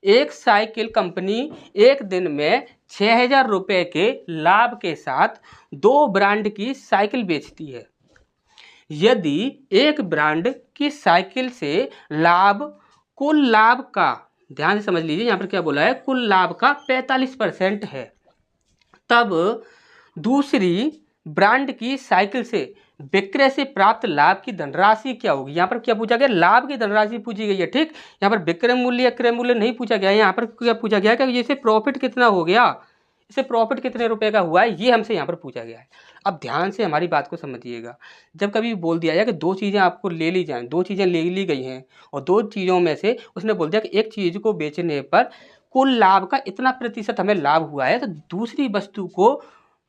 एक cycle company एक दिन में 6,000 रुपये के लाभ के साथ 2 ब्रांड की साइकिल बेचती है। यदि एक ब्रांड की साइकिल से कुल लाभ का, ध्यान से समझ लीजिए यहाँ पर क्या बोला है, कुल लाभ का 45% है, तब दूसरी ब्रांड की साइकिल से विक्रय से प्राप्त लाभ की धनराशि क्या होगी। यहाँ पर क्या पूछा गया, लाभ की धनराशि पूछी गई है। ठीक, यहाँ पर विक्रय मूल्य क्रय मूल्य नहीं पूछा गया है। यहाँ पर क्या पूछा गया कि जैसे प्रॉफिट कितना हो गया, इसे प्रॉफिट कितने रुपए का हुआ है, ये हमसे यहाँ पर पूछा गया है। अब ध्यान से हमारी बात को समझिएगा। जब कभी बोल दिया जाए कि 2 चीज़ें आपको ले ली जाएं, 2 चीज़ें ले ली गई हैं और 2 चीज़ों में से उसने बोल दिया कि एक चीज़ को बेचने पर कुल लाभ का इतना प्रतिशत हमें लाभ हुआ है, तो दूसरी वस्तु को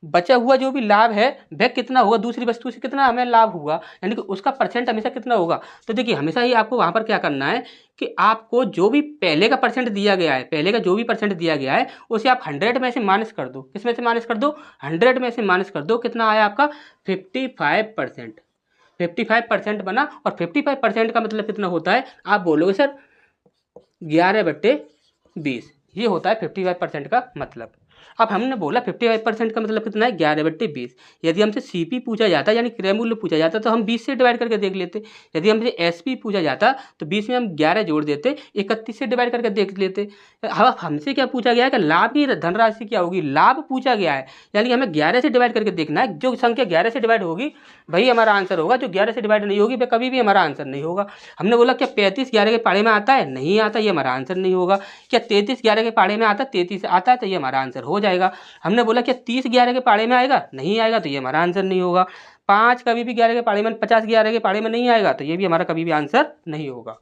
बचा हुआ जो भी लाभ है वह कितना होगा, दूसरी वस्तु से कितना हमें लाभ हुआ, यानी कि उसका परसेंट हमेशा कितना होगा। तो देखिए हमेशा ही आपको वहाँ पर क्या करना है कि आपको जो भी पहले का परसेंट दिया गया है, पहले का जो भी परसेंट दिया गया है उसे आप 100 में से माइनस कर दो। किस में से माइनस कर दो, 100 में से माइनस कर दो। कितना आया आपका 55%। 55% बना, और 55% का मतलब कितना होता है, आप बोलोगे सर 11/20, ये होता है 55% का मतलब। अब हमने बोला 55% का मतलब कितना है, 11/20। यदि हमसे सीपी पूछा जाता यानी क्रय मूल्य पूछा जाता तो हम 20 से डिवाइड करके देख लेते। यदि हमसे एसपी पूछा जाता तो 20 में हम 11 जोड़ देते, 31 से डिवाइड करके देख लेते। अब हमसे क्या पूछा गया है कि लाभ की धनराशि क्या होगी, लाभ पूछा गया है, यानी हमें 11 से डिवाइड करके देखना है। जो संख्या 11 से डिवाइड होगी वही हमारा आंसर होगा, जो 11 से डिवाइड नहीं होगी वह कभी भी हमारा आंसर नहीं होगा। हमने बोला क्या 35 11 के पाड़े में आता है, नहीं आता, ये हमारा आंसर नहीं होगा। क्या 33 11 के पाड़े में आता है, 33 आता है, तो ये हमारा आंसर हो जाएगा। हमने बोला क्या 30 11 के पाड़े में आएगा, नहीं आएगा, तो ये हमारा आंसर नहीं होगा। 5 कभी भी 11 के पाड़े में, 50 11 के पाड़े में नहीं आएगा, तो ये भी हमारा कभी भी आंसर नहीं होगा।